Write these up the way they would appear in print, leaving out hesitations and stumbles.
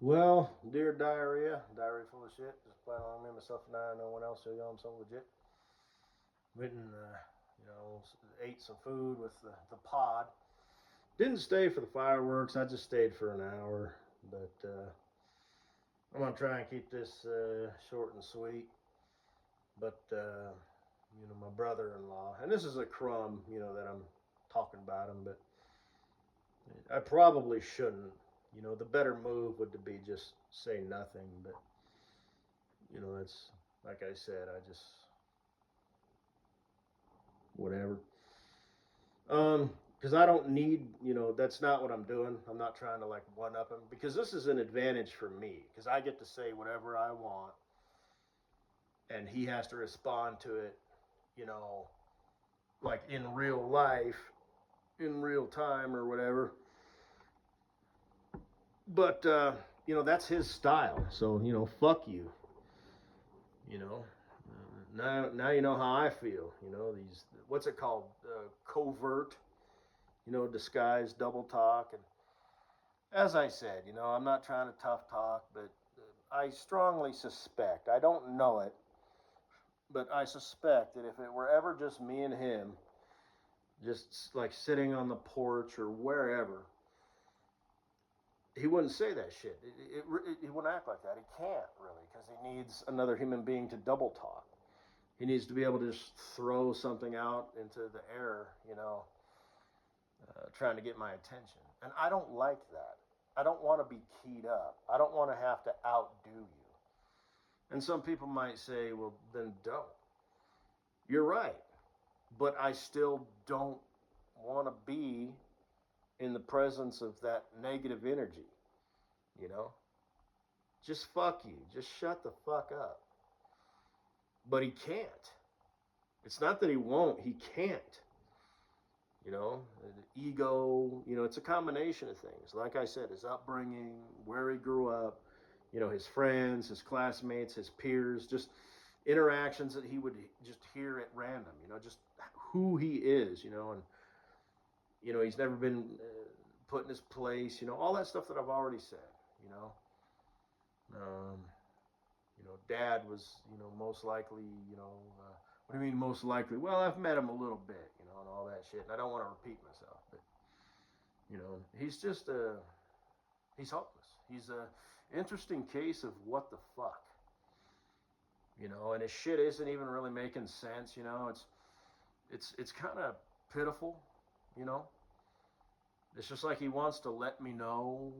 Well, dear diarrhea full of shit. Just playing along me, myself and I, no one else. So y'all, I'm so legit. Went and ate some food with the pod. Didn't stay for the fireworks. I just stayed for an hour. But I'm gonna try and keep this short and sweet. But my brother-in-law, and this is a crumb, that I'm talking about him, but I probably shouldn't. The better move would be just say nothing. But that's like I said. I just whatever. Because I don't need, that's not what I'm doing. I'm not trying to like one up him because this is an advantage for me because I get to say whatever I want and he has to respond to it, you know, like in real life, in real time or whatever. But that's his style. So fuck you. You know, now you know how I feel. These what's it called? Covert. Disguised double talk. And as I said, I'm not trying to tough talk, but I strongly suspect. I don't know it, but I suspect that if it were ever just me and him, just like sitting on the porch or wherever, he wouldn't say that shit. He wouldn't act like that. He can't really because he needs another human being to double talk. He needs to be able to just throw something out into the air, trying to get my attention. And I don't like that. I don't want to be keyed up. I don't want to have to outdo you. And some people might say, well, then don't. You're right. But I still don't want to be in the presence of that negative energy, you know? Just fuck you. Just shut the fuck up. But he can't. It's not that he won't, he can't. The ego, it's a combination of things. Like I said, his upbringing, where he grew up, his friends, his classmates, his peers, just interactions that he would just hear at random, just who he is, and, he's never been put in his place, all that stuff that I've already said, you know. Um, Dad was, most likely, what do you mean most likely? Well, I've met him a little bit, and all that shit. And I don't want to repeat myself, but he's just he's hopeless. He's a interesting case of what the fuck, and his shit isn't even really making sense. It's kind of pitiful, you know. It's just like he wants to let me know,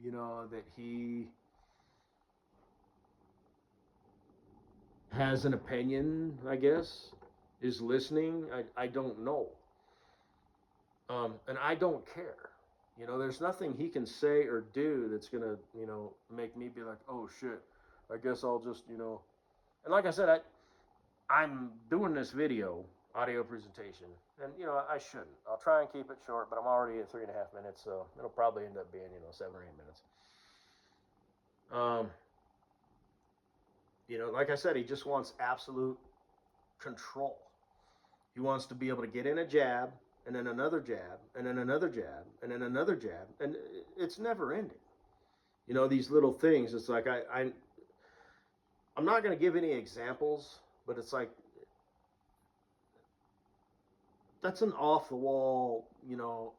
that he has an opinion, I guess, is listening. I don't know. And I don't care. There's nothing he can say or do that's going to, make me be like, oh shit, I guess I'll just, And like I said, I'm doing this video, audio presentation, and, I shouldn't. I'll try and keep it short, but I'm already at 3.5 minutes, so it'll probably end up being, 7 or 8 minutes. Um, like I said, he just wants absolute control. He wants to be able to get in a jab, and then another jab, and then another jab, and then another jab, and it's never ending. These little things. It's like I'm not going to give any examples, but it's like that's an off the wall,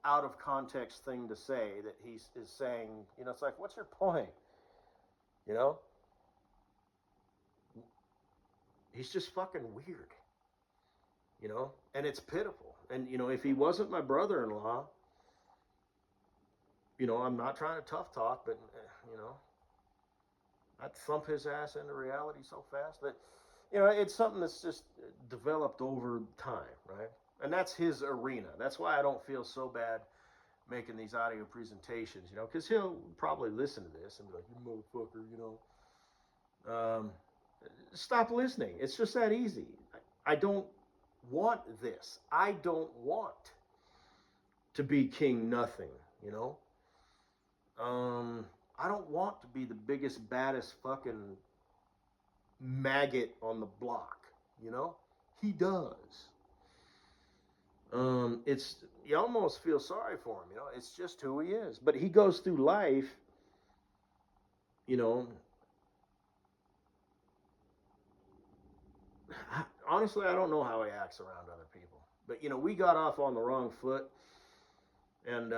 out of context thing to say that he is saying. It's like, what's your point? You know, he's just fucking weird. And it's pitiful. And if he wasn't my brother-in-law, I'm not trying to tough talk, but I'd thump his ass into reality so fast. But it's something that's just developed over time, right? And that's his arena. That's why I don't feel so bad making these audio presentations, because he'll probably listen to this and be like, "You motherfucker," Stop listening. It's just that easy. I don't want this. I don't want to be king nothing, you know? I don't want to be the biggest, baddest fucking maggot on the block, you know? He does. It's you almost feel sorry for him, It's just who he is. But he goes through life you know, honestly, I don't know how he acts around other people. But, we got off on the wrong foot. And,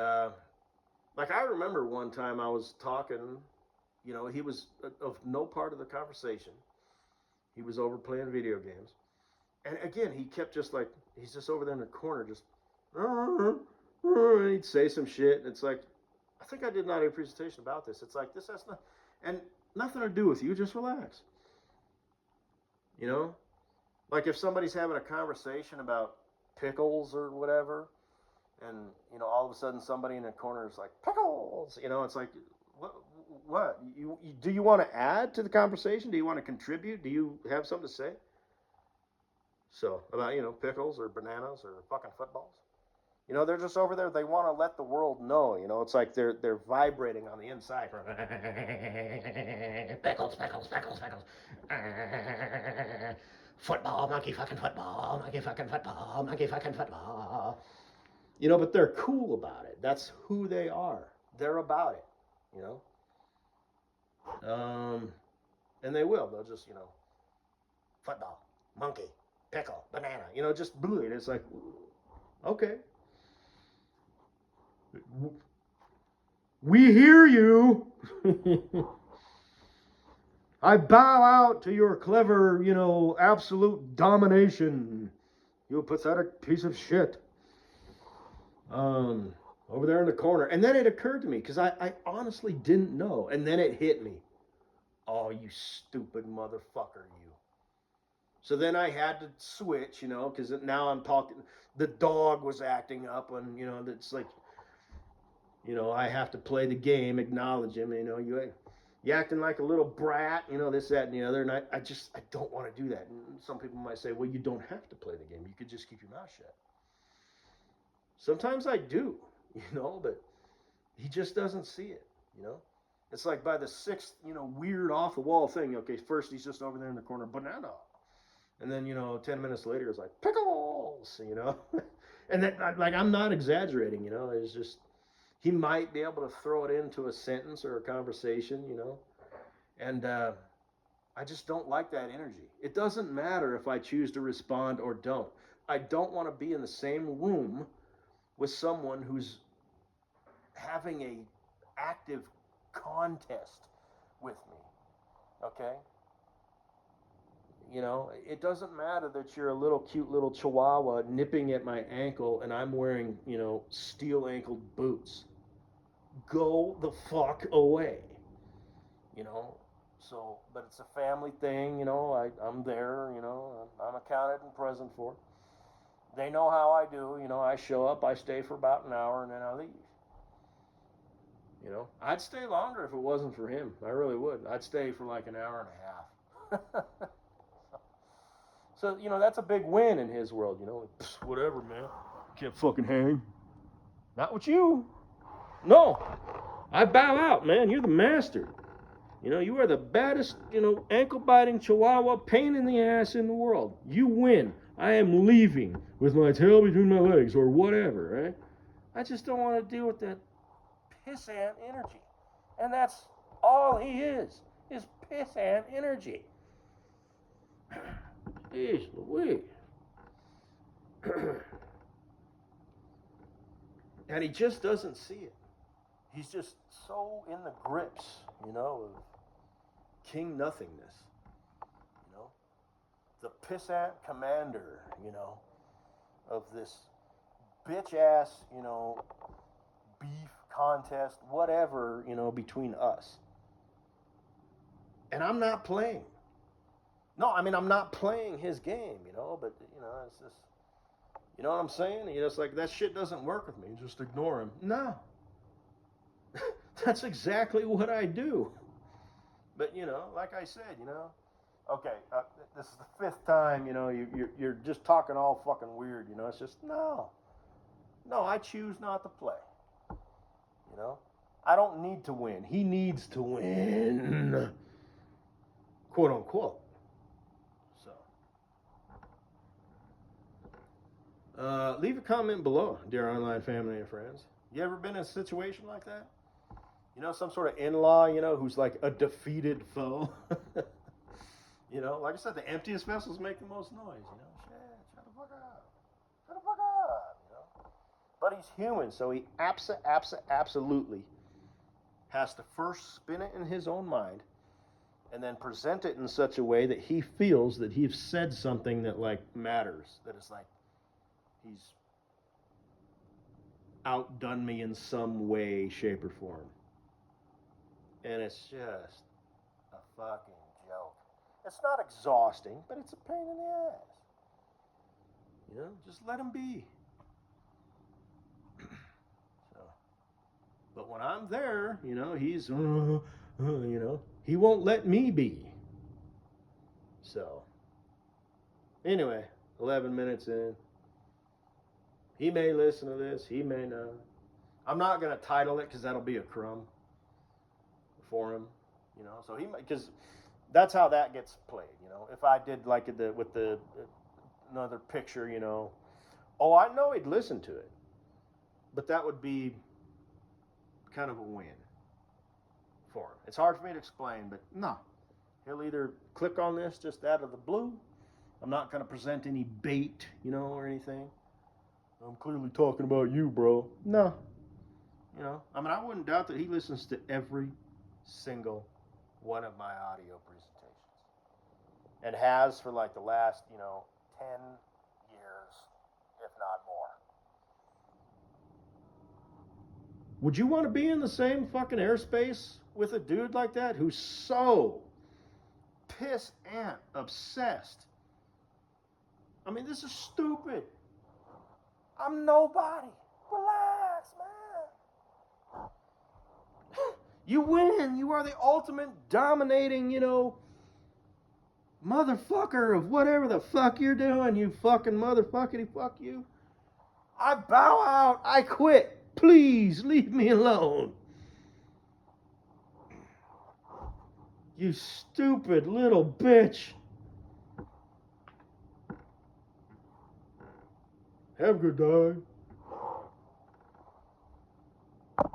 like, I remember one time I was talking, he was of no part of the conversation. He was over playing video games. And again, he kept just like, he's just over there in the corner, just, and he'd say some shit. And it's like, I think I did not have a presentation about this. It's like, this has and nothing to do with you. Just relax. You know? Like if somebody's having a conversation about pickles or whatever, and, all of a sudden somebody in the corner is like, pickles! It's like, what? Do you want to add to the conversation? Do you want to contribute? Do you have something to say? So, about, pickles or bananas or fucking footballs. They're just over there. They want to let the world know. It's like they're vibrating on the inside. Pickles, pickles, pickles, pickles. Football, monkey fucking football, monkey fucking football, monkey fucking football. But they're cool about it. That's who they are. They're about it. And they will. They'll just, football, monkey, pickle, banana. Just blue. And it's like, okay. We hear you. I bow out to your clever, absolute domination. You pathetic piece of shit. Over there in the corner. And then it occurred to me, because I honestly didn't know. And then it hit me. Oh, you stupid motherfucker, you. So then I had to switch, because now I'm talking. The dog was acting up, and, it's like, I have to play the game, acknowledge him, you acting like a little brat, this, that, and the other. And I don't want to do that. And some people might say, well, you don't have to play the game. You could just keep your mouth shut. Sometimes I do, but he just doesn't see it, It's like by the sixth, weird off the wall thing. Okay, first he's just over there in the corner, banana. And then, 10 minutes later, it's like, pickles, And that, like, I'm not exaggerating, It's just, he might be able to throw it into a sentence or a conversation, And I just don't like that energy. It doesn't matter if I choose to respond or don't. I don't want to be in the same room with someone who's having a active contest with me. Okay? It doesn't matter that you're a little cute little chihuahua nipping at my ankle and I'm wearing, steel ankled boots. Go the fuck away. So, but it's a family thing, I'm there, I'm accounted and present for. They know how I do, I show up, I stay for about an hour, and then I leave. I'd stay longer if it wasn't for him. I really would. I'd stay for like an hour and a half. So, that's a big win in his world, whatever, man. Can't fucking hang. Not with you. No. I bow out, man. You're the master. You are the baddest, ankle-biting chihuahua pain in the ass in the world. You win. I am leaving with my tail between my legs or whatever, right? I just don't want to deal with that pissant energy. And that's all he is pissant energy. Jeez Louise. And he just doesn't see it. He's just so in the grips, of king nothingness. The pissant commander, of this bitch ass, beef contest, whatever, between us. And I'm not playing. No, I mean, I'm not playing his game, but, it's just, you know what I'm saying? It's like, that shit doesn't work with me. Just ignore him. No. That's exactly what I do. But, like I said, okay, this is the fifth time, you're just talking all fucking weird, it's just, no, I choose not to play, I don't need to win. He needs to win, quote unquote. So, leave a comment below, dear online family and friends. You ever been in a situation like that? You know, some sort of in-law, you know, who's like a defeated foe. You know, like I said, the emptiest vessels make the most noise, you know. Shit, shut the fuck up. Shut the fuck up, you know. But he's human, so he absolutely has to first spin it in his own mind and then present it in such a way that he feels that he's said something that like matters, that it's like he's outdone me in some way, shape, or form. And it's just a fucking joke. It's not exhausting, but it's a pain in the ass. You know, just let him be. So, but when I'm there, you know, he's, you know, he won't let me be. So, anyway, 11 minutes in. He may listen to this, he may not. I'm not going to title it because that'll be a crumb for him, you know. So he, because that's how that gets played, you know. If I did like with the another picture, you know, oh, I know he'd listen to it, but that would be kind of a win for him. It's hard for me to explain, but no, he'll either click on this just out of the blue. I'm not going to present any bait, you know, or anything. I'm clearly talking about you, bro. No. You know, I mean, I wouldn't doubt that he listens to every single one of my audio presentations. And has for like the last, you know, 10 years, if not more. Would you want to be in the same fucking airspace with a dude like that who's so piss ant obsessed? I mean, this is stupid. I'm nobody. Relax, man. You win. You are the ultimate dominating, you know, motherfucker of whatever the fuck you're doing, you fucking motherfuckity fuck you. I bow out. I quit. Please leave me alone. You stupid little bitch. Have a good day.